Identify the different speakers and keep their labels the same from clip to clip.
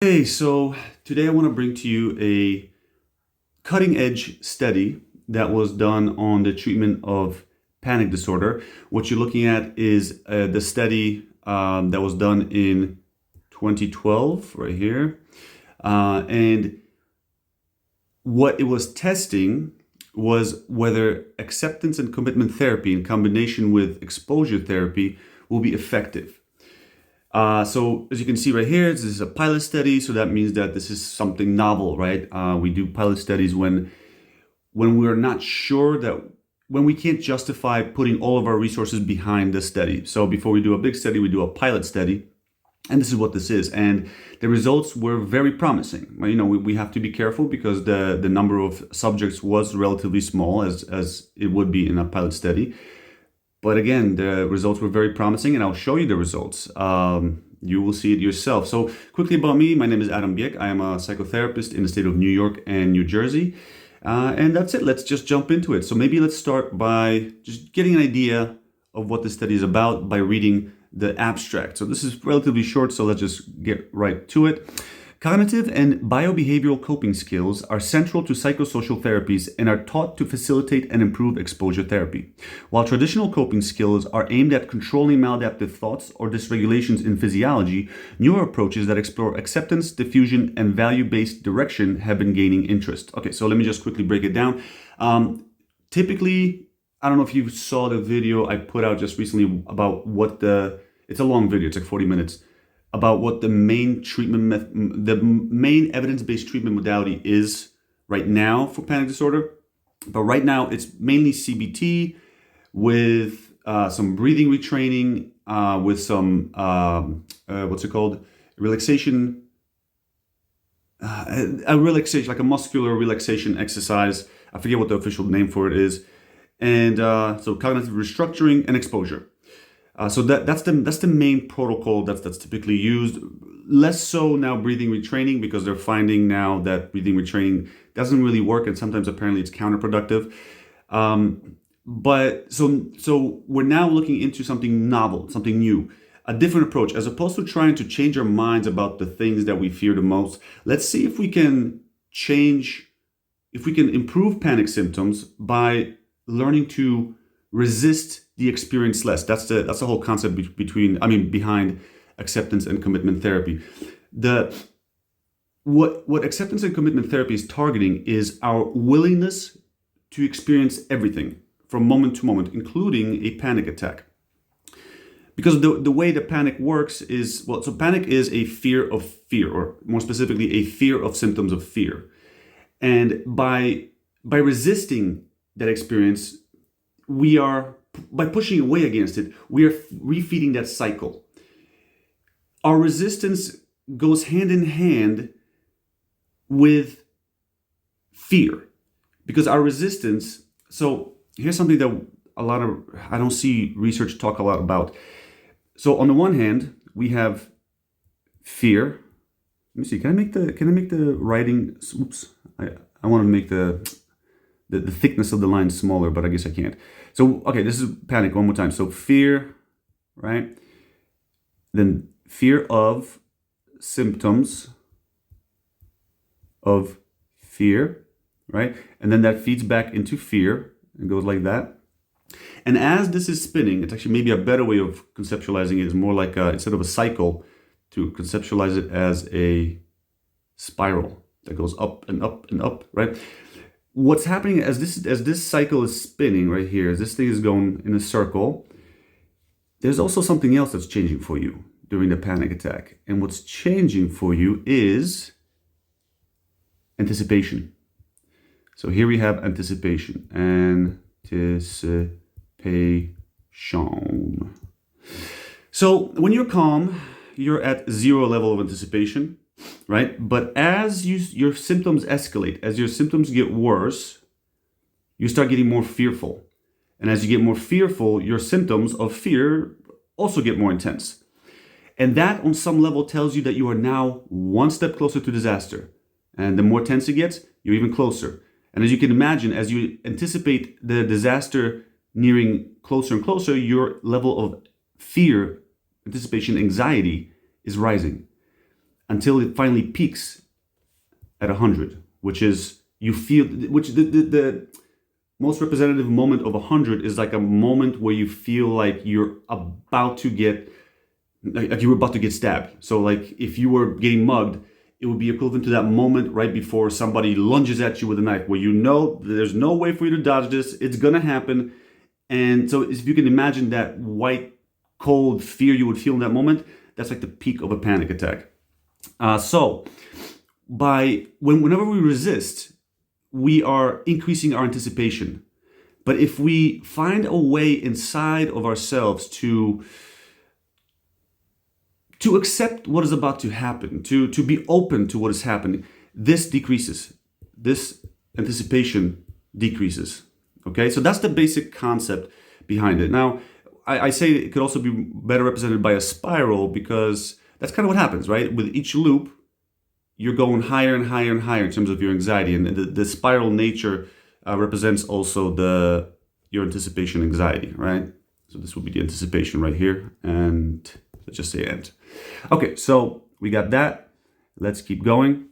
Speaker 1: Okay, so today I want to bring to you a cutting edge study that was done on the treatment of panic disorder. What you're looking at is the study that was done in 2012, right here. And what it was testing was whether acceptance and commitment therapy in combination with exposure therapy will be effective. So as you can see right here, this is a pilot study. So that means that this is something novel, right? We do pilot studies when we're not sure when we can't justify putting all of our resources behind the study. So before we do a big study, we do a pilot study. And this is what this is. And the results were very promising. We have to be careful because the number of subjects was relatively small as it would be in a pilot study. But again, the results were very promising, and I'll show you the results. You will see it yourself. So quickly about me, my name is A.J.B. I am a psychotherapist in the state of New York and New Jersey. And that's it. Let's just jump into it. So maybe let's start by just getting an idea of what this study is about by reading the abstract. So this is relatively short, so let's just get right to it. Cognitive and biobehavioral coping skills are central to psychosocial therapies and are taught to facilitate and improve exposure therapy. While traditional coping skills are aimed at controlling maladaptive thoughts or dysregulations in physiology, newer approaches that explore acceptance, diffusion, and value-based direction have been gaining interest. Okay, so let me just quickly break it down. Typically, I don't know if you saw the video I put out just recently about it's a long video, it's like 40 minutes, about what the main the main evidence-based treatment modality is right now for panic disorder. But right now it's mainly CBT with some breathing retraining, with some relaxation, like a muscular relaxation exercise. I forget what the official name for it is. And so cognitive restructuring and exposure. So that's the main protocol that's typically used. Less so now breathing retraining, because they're finding now that breathing retraining doesn't really work, and sometimes apparently it's counterproductive. But so we're now looking into something novel, something new, a different approach. As opposed to trying to change our minds about the things that we fear the most, let's see if we can improve panic symptoms by learning to resist the experience less. That's the whole concept behind acceptance and commitment therapy. What acceptance and commitment therapy is targeting is our willingness to experience everything from moment to moment, including a panic attack. Because the way that panic works is, so panic is a fear of fear, or more specifically, a fear of symptoms of fear. And by resisting that experience, by pushing away against it, we are refeeding that cycle. Our resistance goes hand in hand with fear, because our resistance, so here's something that I don't see research talk a lot about. So on the one hand, we have fear. Let me see, can I make the writing, oops, I want to make the thickness of the line smaller, but I guess I can't. So, okay, this is panic one more time. So fear, right? Then fear of symptoms of fear, right? And then that feeds back into fear and goes like that. And as this is spinning, it's actually maybe a better way of conceptualizing it is more like instead of a cycle, to conceptualize it as a spiral that goes up and up and up, right? What's happening as this cycle is spinning right here, as this thing is going in a circle, there's also something else that's changing for you during the panic attack. And what's changing for you is anticipation. So here we have anticipation. Anticipation. So when you're calm, you're at 0 level of anticipation. Right? But as your symptoms escalate, as your symptoms get worse, you start getting more fearful. And as you get more fearful, your symptoms of fear also get more intense. And that on some level tells you that you are now one step closer to disaster. And the more tense it gets, you're even closer. And as you can imagine, as you anticipate the disaster nearing closer and closer, your level of fear, anticipation, anxiety is rising. until it finally peaks at 100, which is you feel, which the most representative moment of 100 is like a moment where you feel like you're about to get, like you were about to get stabbed. So like if you were getting mugged, it would be equivalent to that moment right before somebody lunges at you with a knife, where you know there's no way for you to dodge this, it's gonna happen. And so if you can imagine that white, cold fear you would feel in that moment, that's like the peak of a panic attack. So whenever we resist, we are increasing our anticipation. But if we find a way inside of ourselves to accept what is about to happen, to be open to what is happening, this decreases. This anticipation decreases. Okay, so that's the basic concept behind it. Now, I say it could also be better represented by a spiral, because that's kind of what happens, right? With each loop, you're going higher and higher and higher in terms of your anxiety. And the spiral nature represents also your anticipation anxiety, right? So this will be the anticipation right here. And let's just say end. Okay, so we got that. Let's keep going.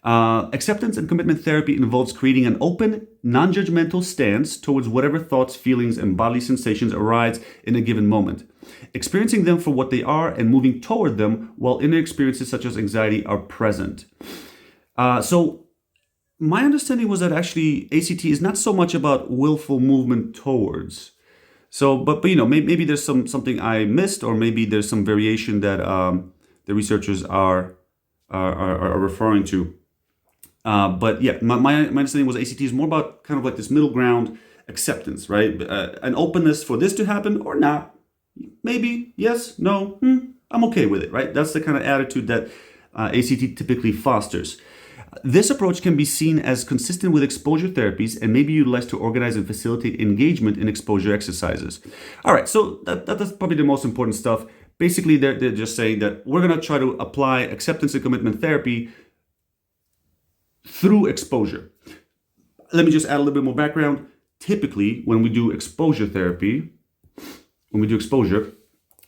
Speaker 1: Acceptance and commitment therapy involves creating an open, non-judgmental stance towards whatever thoughts, feelings, and bodily sensations arise in a given moment, experiencing them for what they are and moving toward them while inner experiences such as anxiety are present. So my understanding was that actually ACT is not so much about willful movement towards. So, but you know, maybe there's something I missed, or maybe there's some variation that the researchers are referring to. But yeah, my understanding was ACT is more about kind of like this middle ground acceptance, right? An openness for this to happen or not. Maybe, yes, no, I'm okay with it, right? That's the kind of attitude that ACT typically fosters. This approach can be seen as consistent with exposure therapies and may be utilized to organize and facilitate engagement in exposure exercises. All right, so that's probably the most important stuff. Basically, they're just saying that we're going to try to apply acceptance and commitment therapy through exposure. Let me just add a little bit more background. Typically, when we do exposure therapy,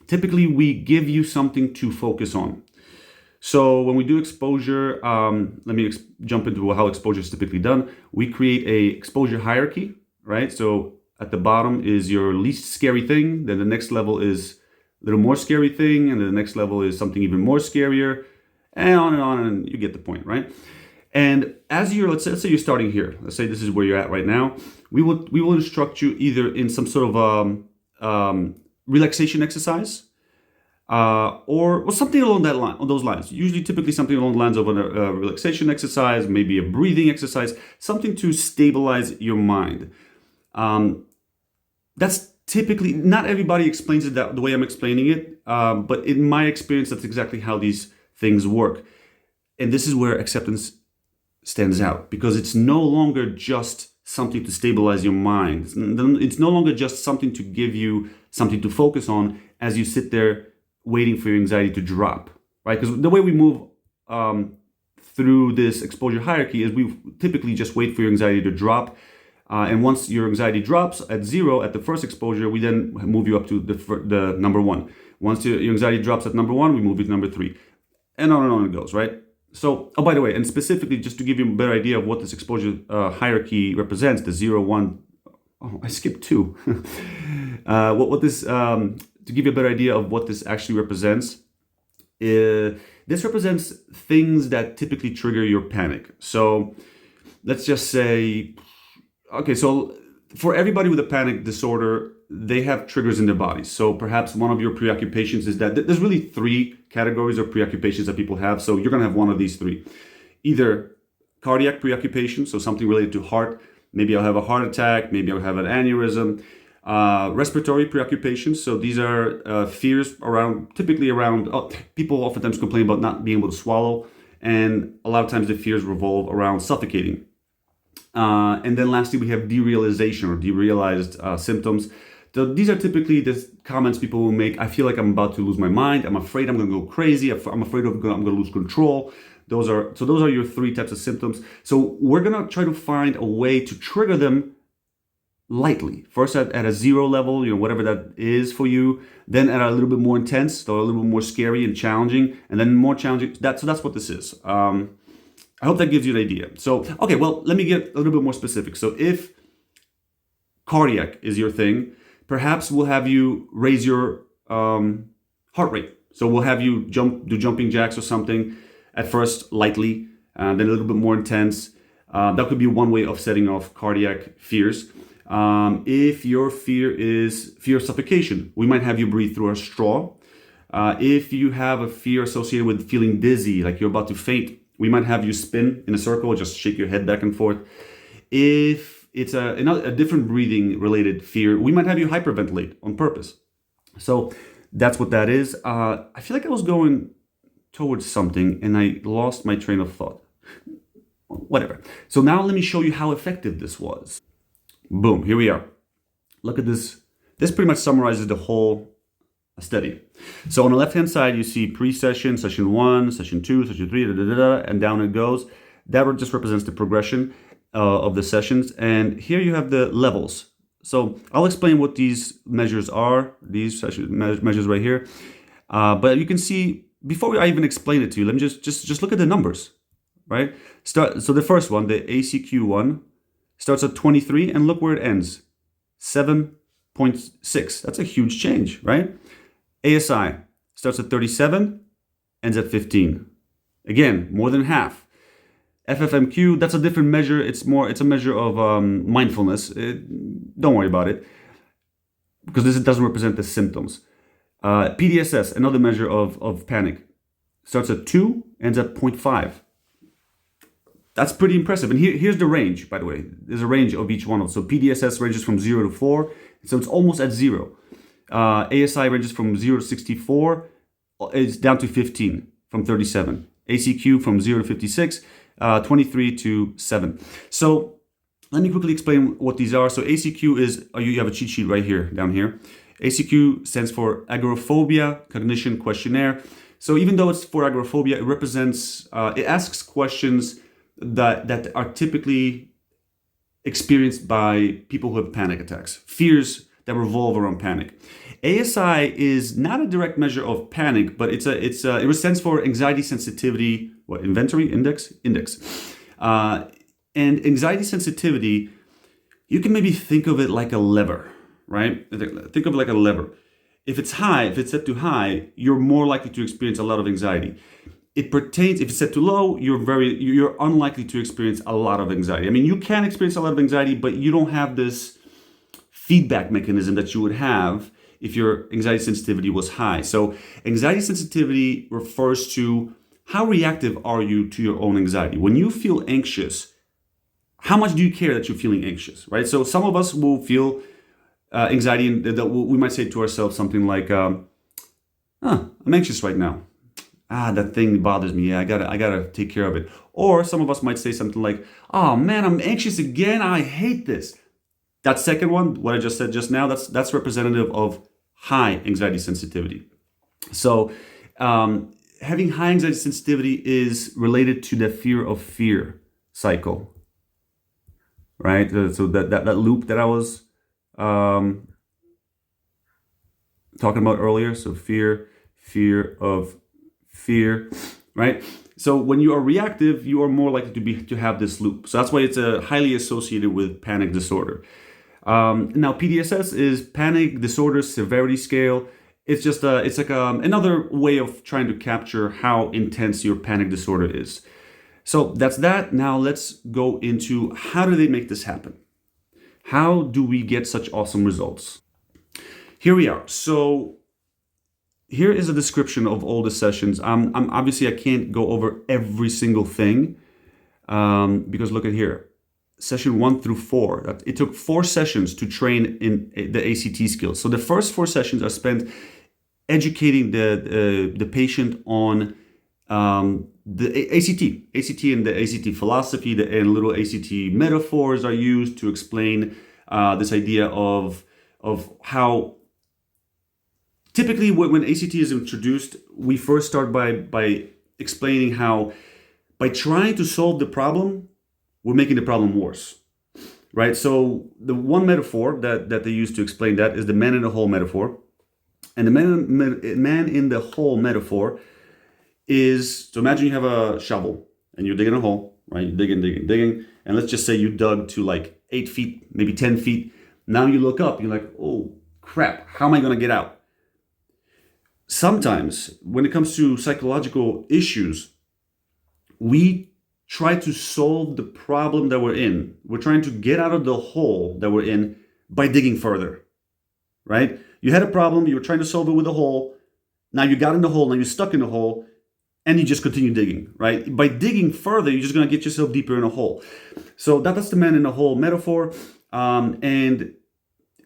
Speaker 1: typically we give you something to focus on. So when we do exposure, let me jump into how exposure is typically done. We create a exposure hierarchy, right? So at the bottom is your least scary thing. Then the next level is a little more scary thing. And then the next level is something even more scarier, and on, and you get the point, right? And as let's say you're starting here. Let's say this is where you're at right now. We will instruct you either in some sort of relaxation exercise, or something along those lines. Usually, typically something along the lines of a relaxation exercise, maybe a breathing exercise, something to stabilize your mind. That's typically, not everybody explains it the way I'm explaining it, but in my experience, that's exactly how these things work. And this is where acceptance stands out, because it's no longer just something to stabilize your mind. It's no longer just something to give you something to focus on as you sit there waiting for your anxiety to drop, right? Because the way we move through this exposure hierarchy is we typically just wait for your anxiety to drop. And once your anxiety drops at 0 at the first exposure, we then move you up to the number 1. Once your anxiety drops at number 1, we move you to number 3. And on it goes, right? So, oh, by the way, and specifically just to give you a better idea of what this exposure hierarchy represents, the 0, 1, oh, I skipped 2. To give you a better idea of what this actually represents, this represents things that typically trigger your panic. So let's just say, okay, so for everybody with a panic disorder, they have triggers in their bodies. So perhaps one of your preoccupations is that there's really 3 categories of preoccupations that people have. So you're going to have one of these 3. Either cardiac preoccupation, so something related to heart. Maybe I'll have a heart attack. Maybe I'll have an aneurysm. Respiratory preoccupations. So these are fears typically around, people oftentimes complain about not being able to swallow. And a lot of times the fears revolve around suffocating. And then lastly, we have derealization or derealized symptoms. So these are typically the comments people will make. I feel like I'm about to lose my mind. I'm afraid I'm going to go crazy. I'm afraid I'm going to lose control. Those are your 3 types of symptoms. So we're going to try to find a way to trigger them lightly. First at a 0 level, whatever that is for you, then at a little bit more intense, so a little bit more scary and challenging, and then more challenging. So that's what this is. I hope that gives you an idea. So, okay, well, let me get a little bit more specific. So if cardiac is your thing, perhaps we'll have you raise your heart rate. So we'll have you do jumping jacks or something at first lightly, then a little bit more intense. That could be one way of setting off cardiac fears. If your fear is fear of suffocation, we might have you breathe through a straw. If you have a fear associated with feeling dizzy, like you're about to faint, we might have you spin in a circle, just shake your head back and forth. If it's a different breathing related fear, we might have you hyperventilate on purpose. So that's what that is. I feel like I was going towards something and I lost my train of thought. Whatever. So now let me show you how effective this was. Boom, here we are. Look at this. This pretty much summarizes the whole study. So on the left-hand side, you see pre-session, session 1, session 2, session 3, and down it goes. That just represents the progression of the sessions. And here you have the levels. So I'll explain what these measures are, these measures right here. But you can see, before I even explain it to you, let me just look at the numbers, right? So the first one, the ACQ one, starts at 23, and look where it ends, 7.6. That's a huge change, right? ASI starts at 37, ends at 15. Again, more than half. FFMQ, that's a different measure. It's a measure of mindfulness. Don't worry about it, because this doesn't represent the symptoms. PDSS, another measure of panic, starts at 2, ends at 0.5. That's pretty impressive. And here's the range, by the way. There's a range of each one of them. So PDSS ranges from 0 to 4, so it's almost at 0. ASI ranges from 0 to 64, it's down to 15 from 37. ACQ from 0 to 56, 23 to 7. So let me quickly explain what these are. So ACQ is, you have a cheat sheet right here, down here. ACQ stands for Agoraphobia Cognition Questionnaire. So even though it's for agoraphobia, it represents, it asks questions that are typically experienced by people who have panic attacks, fears that revolve around panic. ASI is not a direct measure of panic, but it stands for anxiety sensitivity, index. And anxiety sensitivity, you can maybe think of it like a lever, right? Think of it like a lever. If it's set to high, you're more likely to experience a lot of anxiety. If it's set to low, you're unlikely to experience a lot of anxiety. I mean, you can experience a lot of anxiety, but you don't have this feedback mechanism that you would have if your anxiety sensitivity was high. So anxiety sensitivity refers to how reactive are you to your own anxiety. When you feel anxious, how much do you care that you're feeling anxious, right? So some of us will feel anxiety, and we might say to ourselves something like, I'm anxious right now. That thing bothers me. Yeah, I gotta take care of it. Or some of us might say something like, oh man, I'm anxious again. I hate this. That second one, what I just said just now, that's representative of high anxiety sensitivity. So having high anxiety sensitivity is related to the fear of fear cycle, right? So that loop that I was talking about earlier. So fear of fear, right? So when you are reactive, you are more likely to have this loop. So that's why it's highly associated with panic disorder. Now PDSS is Panic Disorder Severity Scale. It's just it's like another way of trying to capture how intense your panic disorder is. So that's that. Now let's go into how do they make this happen? How do we get such awesome results? Here we are. So here is a description of all the sessions. I'm obviously I can't go over every single thing because look at here. Session 1 through 4. It took 4 sessions to train in the ACT skills. So the first 4 sessions are spent educating the patient on the ACT and the ACT philosophy, and little ACT metaphors are used to explain this idea of how typically when ACT is introduced, we first start by explaining how by trying to solve the problem, we're making the problem worse, right? So the one metaphor that they use to explain that is the man in the hole metaphor. And the man in the hole metaphor is, so imagine you have a shovel and you're digging a hole, right? You're digging. And let's just say you dug to like 8 feet, maybe 10 feet. Now you look up, you're like, oh crap, how am I going to get out? Sometimes when it comes to psychological issues, we try to solve the problem that we're in. We're trying to get out of the hole that we're in by digging further, right? You had a problem, you were trying to solve it with a hole. Now you got in the hole, now you're stuck in the hole, and you just continue digging, right? By digging further, you're just going to get yourself deeper in a hole. So that's the man in the hole metaphor. And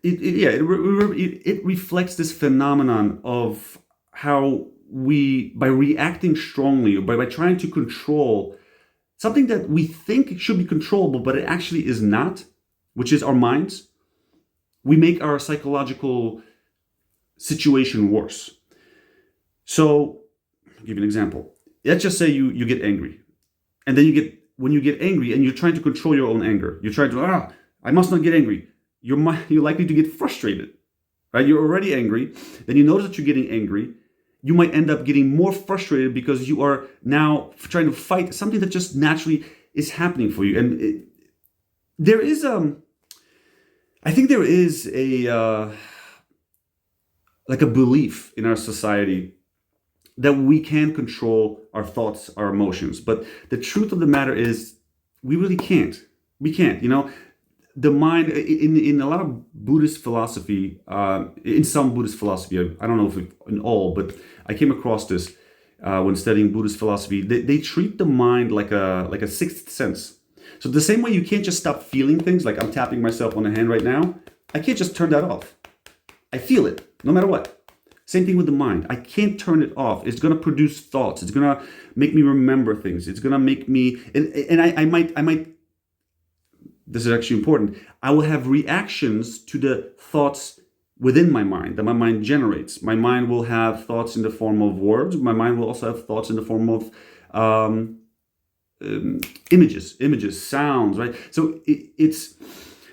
Speaker 1: it reflects this phenomenon of how we, by reacting strongly, or by trying to control something that we think should be controllable, but it actually is not, which is our minds, we make our psychological situation worse. So, I'll give you an example. Let's just say you get angry. And then when you get angry and you're trying to control your own anger, you're trying to, I must not get angry. You're likely to get frustrated, right? You're already angry. Then you notice that you're getting angry. You might end up getting more frustrated because you are now trying to fight something that just naturally is happening for you. And I think there is a belief in our society that we can control our thoughts, our emotions. But the truth of the matter is we really can't. We can't, the mind in a lot of Buddhist philosophy, in some Buddhist philosophy, I don't know if in all, but I came across this when studying Buddhist philosophy. They treat the mind like a sixth sense. So the same way you can't just stop feeling things, like I'm tapping myself on the hand right now, I can't just turn that off. I feel it, no matter what. Same thing with the mind. I can't turn it off. It's going to produce thoughts. It's going to make me remember things. It's going to make me, and I might, this is actually important, I will have reactions to the thoughts within my mind that my mind generates. My mind will have thoughts in the form of words. My mind will also have thoughts in the form of images, sounds, right? So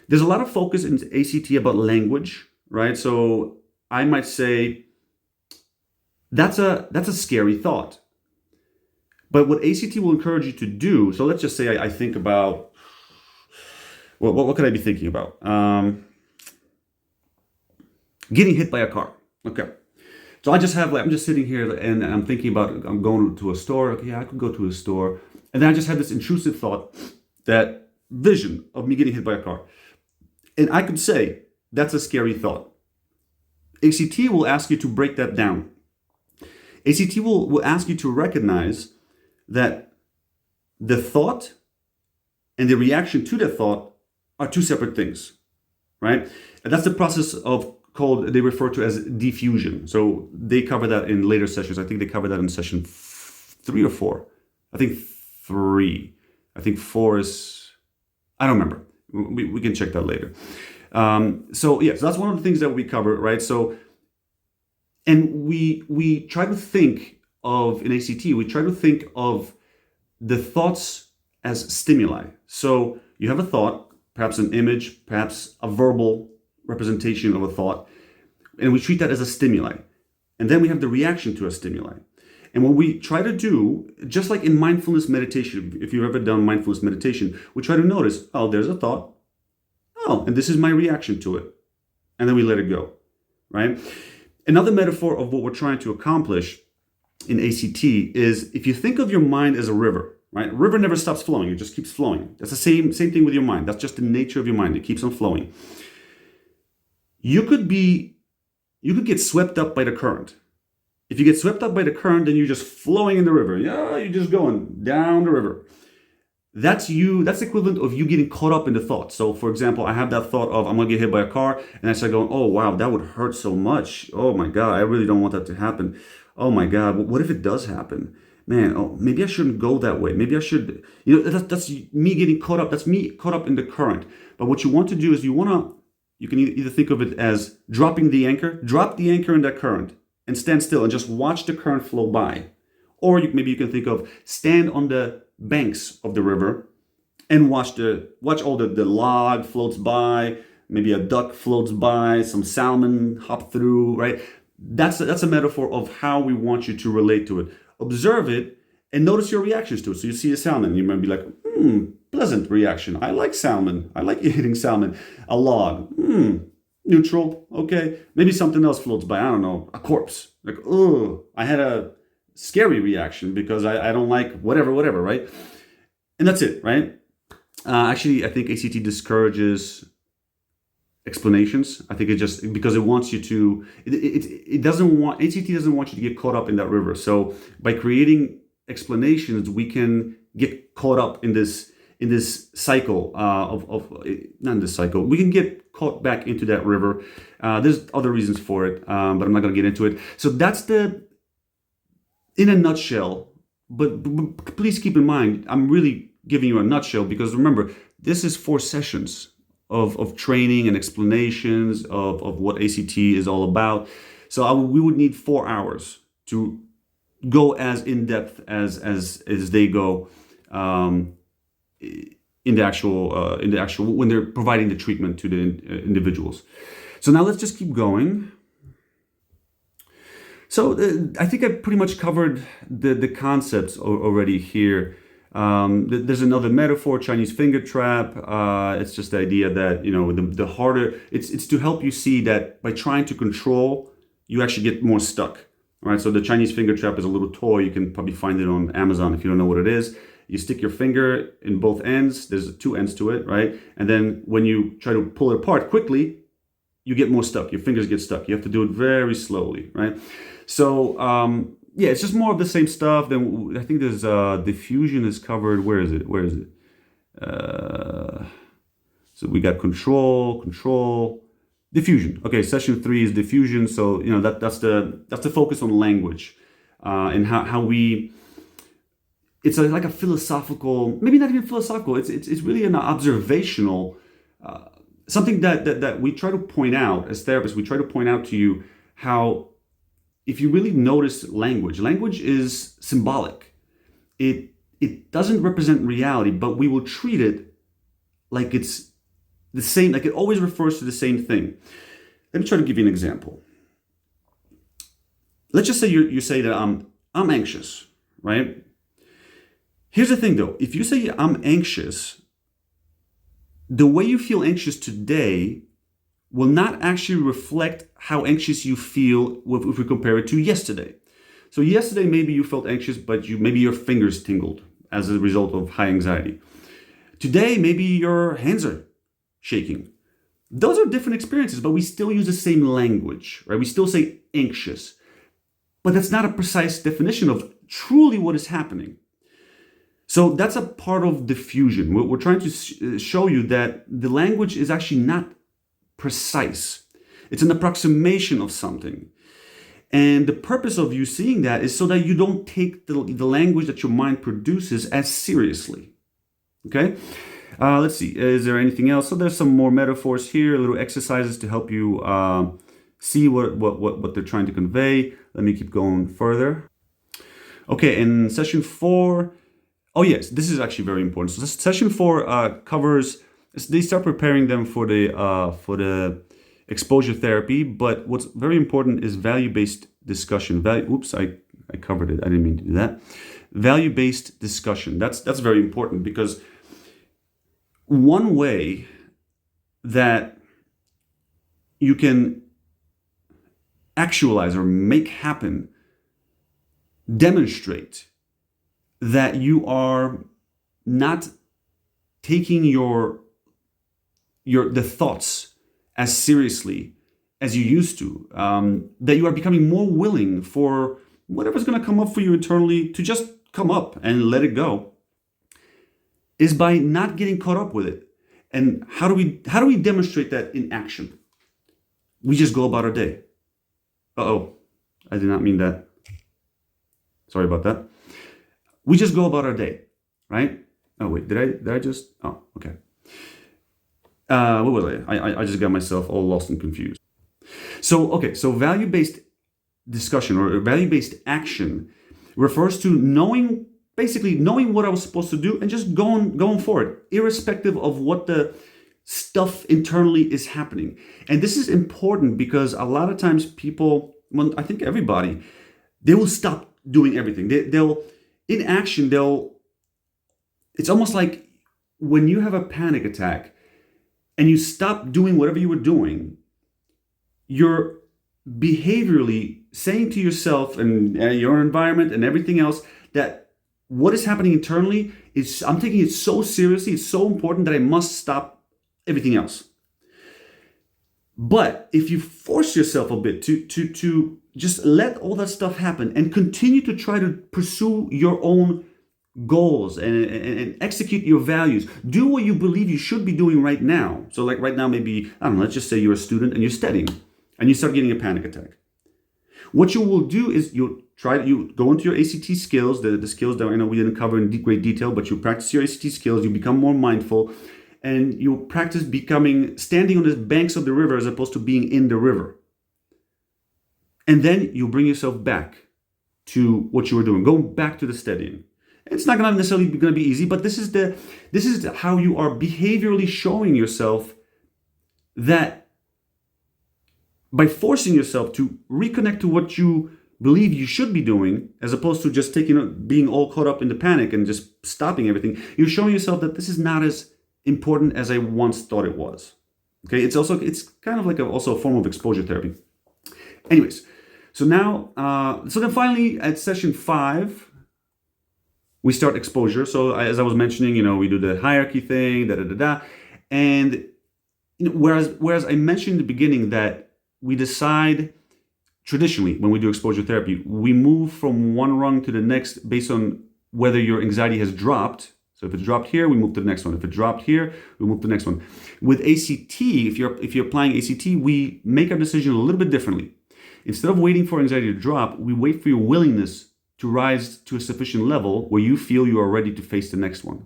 Speaker 1: there's a lot of focus in ACT about language, right? So I might say, that's a scary thought. But what ACT will encourage you to do, so let's just say I think about, what could I be thinking about? Getting hit by a car. Okay. So I'm just sitting here and I'm thinking about, I'm going to a store. Okay, yeah, I could go to a store. And then I just had this intrusive thought, that vision of me getting hit by a car. And I could say, that's a scary thought. ACT will ask you to break that down. ACT will ask you to recognize that the thought and the reaction to the thought are two separate things, right? And that's the process they refer to as diffusion. So they cover that in later sessions. I think they cover that in session 3 or 4. I think 3. I think 4 is, I don't remember. We can check that later. So that's one of the things that we cover, right? So, and we try to think of, in ACT, we try to think of the thoughts as stimuli. So you have a thought, perhaps an image, perhaps a verbal representation of a thought, and we treat that as a stimuli. And then we have the reaction to a stimuli. And what we try to do, just like in mindfulness meditation, if you've ever done mindfulness meditation, we try to notice, oh, there's a thought. Oh, and this is my reaction to it. And then we let it go, right? Another metaphor of what we're trying to accomplish in ACT is, if you think of your mind as a river, right? A river never stops flowing. It just keeps flowing. That's the same thing with your mind. That's just the nature of your mind. It keeps on flowing. You could get swept up by the current. If you get swept up by the current, then you're just flowing in the river. Yeah, you're just going down the river. That's equivalent of you getting caught up in the thought. So for example, I have that thought of, I'm going to get hit by a car. And I start going, oh, wow, that would hurt so much. Oh my God, I really don't want that to happen. Oh my God, what if it does happen? Man, oh, maybe I shouldn't go that way. Maybe I should, that's me getting caught up. That's me caught up in the current. But what you want to do is you can either think of it as dropping the anchor, drop the anchor in that current and stand still and just watch the current flow by. Or maybe you can think of stand on the banks of the river and watch all the log floats by, maybe a duck floats by, some salmon hop through, right? That's a metaphor of how we want you to relate to it. Observe it and notice your reactions to it. So you see a salmon, you might be like, pleasant reaction. I like salmon. I like eating salmon. A log, neutral. Okay. Maybe something else floats by. I don't know, a corpse. Like, oh, I had a scary reaction because I don't like whatever, right? And that's it, right? Actually, I think ACT discourages explanations. I think it just because it wants you to. It doesn't want ACT doesn't want you to get caught up in that river. So by creating explanations, we can get caught up in this cycle of not in this cycle. We can get caught back into that river. There's other reasons for it, but I'm not going to get into it. So that's in a nutshell. But please keep in mind, I'm really giving you a nutshell because remember, this is 4 sessions of training and explanations of what ACT is all about. So we would need 4 hours to go as in depth as they go in the actual when they're providing the treatment to the individuals. So now let's just keep going. So I think I pretty much covered the concepts already here. There's another metaphor, Chinese finger trap. It's just the idea that, the harder, it's to help you see that by trying to control, you actually get more stuck. All right, so the Chinese finger trap is a little toy. You can probably find it on Amazon if you don't know what it is. You stick your finger in both ends. There's 2 ends to it, right? And then when you try to pull it apart quickly, you get more stuck. Your fingers get stuck. You have to do it very slowly, right? So, yeah, it's just more of the same stuff. Then I think there's diffusion is covered. Where is it? So we got control, diffusion. Okay, session 3 is diffusion. So that's the focus on language and how we. It's like a philosophical, maybe not even philosophical. It's really an observational, something that we try to point out as therapists. We try to point out to you how. If you really notice language is symbolic. It doesn't represent reality, but we will treat it like it's the same, like it always refers to the same thing. Let me try to give you an example. Let's just say you say that I'm anxious, right? Here's the thing though, if you say I'm anxious, the way you feel anxious today will not actually reflect how anxious you feel if we compare it to yesterday. So yesterday, maybe you felt anxious, but maybe your fingers tingled as a result of high anxiety. Today, maybe your hands are shaking. Those are different experiences, but we still use the same language, right? We still say anxious, but that's not a precise definition of truly what is happening. So that's a part of diffusion. We're trying to show you that the language is actually not precise. It's an approximation of something. And the purpose of you seeing that is so that you don't take the language that your mind produces as seriously. Okay? Let's see. Is there anything else? So there's some more metaphors here, little exercises to help you see what they're trying to convey. Let me keep going further. Okay, in session 4, oh yes, this is actually very important. So session 4 covers. They start preparing them for the exposure therapy, but what's very important is value-based discussion. I covered it. I didn't mean to do that. Value-based discussion. That's very important because one way that you can actualize or make happen, demonstrate that you are not taking the thoughts as seriously as you used to, that you are becoming more willing for whatever's going to come up for you internally to just come up and let it go, is by not getting caught up with it. And how do we demonstrate that in action? We just go about our day. Uh-oh, I did not mean that. Sorry about that. We just go about our day, right? Oh wait, did I just? Oh, okay. What was I just got myself all lost and confused. So value-based discussion or value-based action refers to knowing basically knowing what I was supposed to do and just going for it, irrespective of what the stuff internally is happening. And this is important because a lot of times people, well, I think everybody, they will stop doing everything. They'll in action, it's almost like when you have a panic attack and you stop doing whatever you were doing, you're behaviorally saying to yourself and your environment and everything else that what is happening internally is, I'm taking it so seriously, it's so important that I must stop everything else. But if you force yourself a bit to just let all that stuff happen and continue to try to pursue your own goals and execute your values, do what you believe you should be doing right now. So like right now, maybe, I don't know, let's just say you're a student and you're studying and you start getting a panic attack. What you will do is you go into your ACT skills, the skills that I know we didn't cover in great detail, but you practice your ACT skills, you become more mindful, and you practice standing on the banks of the river as opposed to being in the river. And then you bring yourself back to what you were doing, go back to the studying. It's not necessarily going to be easy, but this is how you are behaviorally showing yourself that by forcing yourself to reconnect to what you believe you should be doing, as opposed to just being all caught up in the panic and just stopping everything, you're showing yourself that this is not as important as I once thought it was. Okay, it's kind of like also a form of exposure therapy. Anyways, so now, so then finally at session 5, we start exposure. So as I was mentioning, we do the hierarchy thing, and whereas I mentioned in the beginning that we decide traditionally when we do exposure therapy, we move from one rung to the next based on whether your anxiety has dropped. So if it's dropped here, we move to the next one. If it dropped here, we move to the next one. With ACT, if you're applying ACT, we make our decision a little bit differently. Instead of waiting for anxiety to drop, we wait for your willingness to rise to a sufficient level where you feel you are ready to face the next one.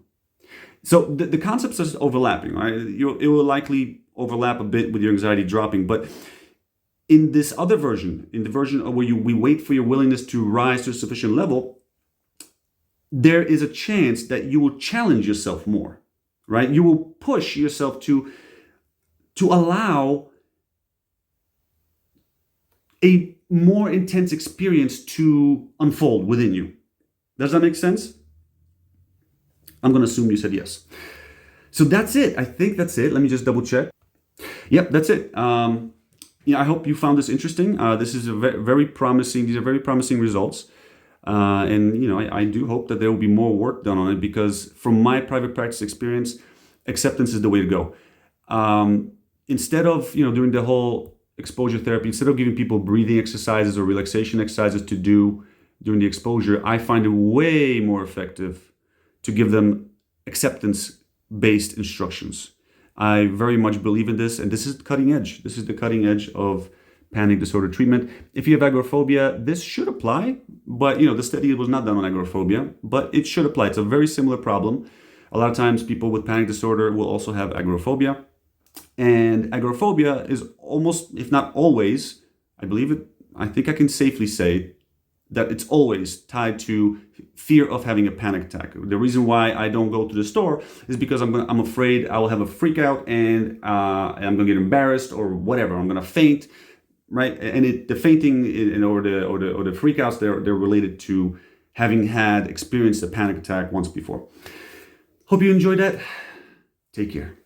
Speaker 1: So the concepts are overlapping, right? It will likely overlap a bit with your anxiety dropping, but in this other version, in the version where we wait for your willingness to rise to a sufficient level, there is a chance that you will challenge yourself more, right? You will push yourself to allow a more intense experience to unfold within you. Does that make sense? I'm going to assume you said yes. So that's it. I think that's it. Let me just double check. Yep, that's it. I hope you found this interesting. This is very promising. These are very promising results. And I do hope that there will be more work done on it, because from my private practice experience, acceptance is the way to go. Instead of, doing the whole exposure therapy, instead of giving people breathing exercises or relaxation exercises to do during the exposure, I find it way more effective to give them acceptance-based instructions. I very much believe in this, and this is cutting edge. This is the cutting edge of panic disorder treatment. If you have agoraphobia, this should apply, but the study was not done on agoraphobia, but it should apply. It's a very similar problem. A lot of times people with panic disorder will also have agoraphobia, and agoraphobia is almost, if not always, I think I can safely say that it's always tied to fear of having a panic attack. The reason why I don't go to the store is because I'm afraid I will have a freak out and I'm gonna get embarrassed or whatever. I'm gonna faint, right? And the fainting or the freakouts, they're related to having experienced a panic attack once before. Hope you enjoyed that. Take care.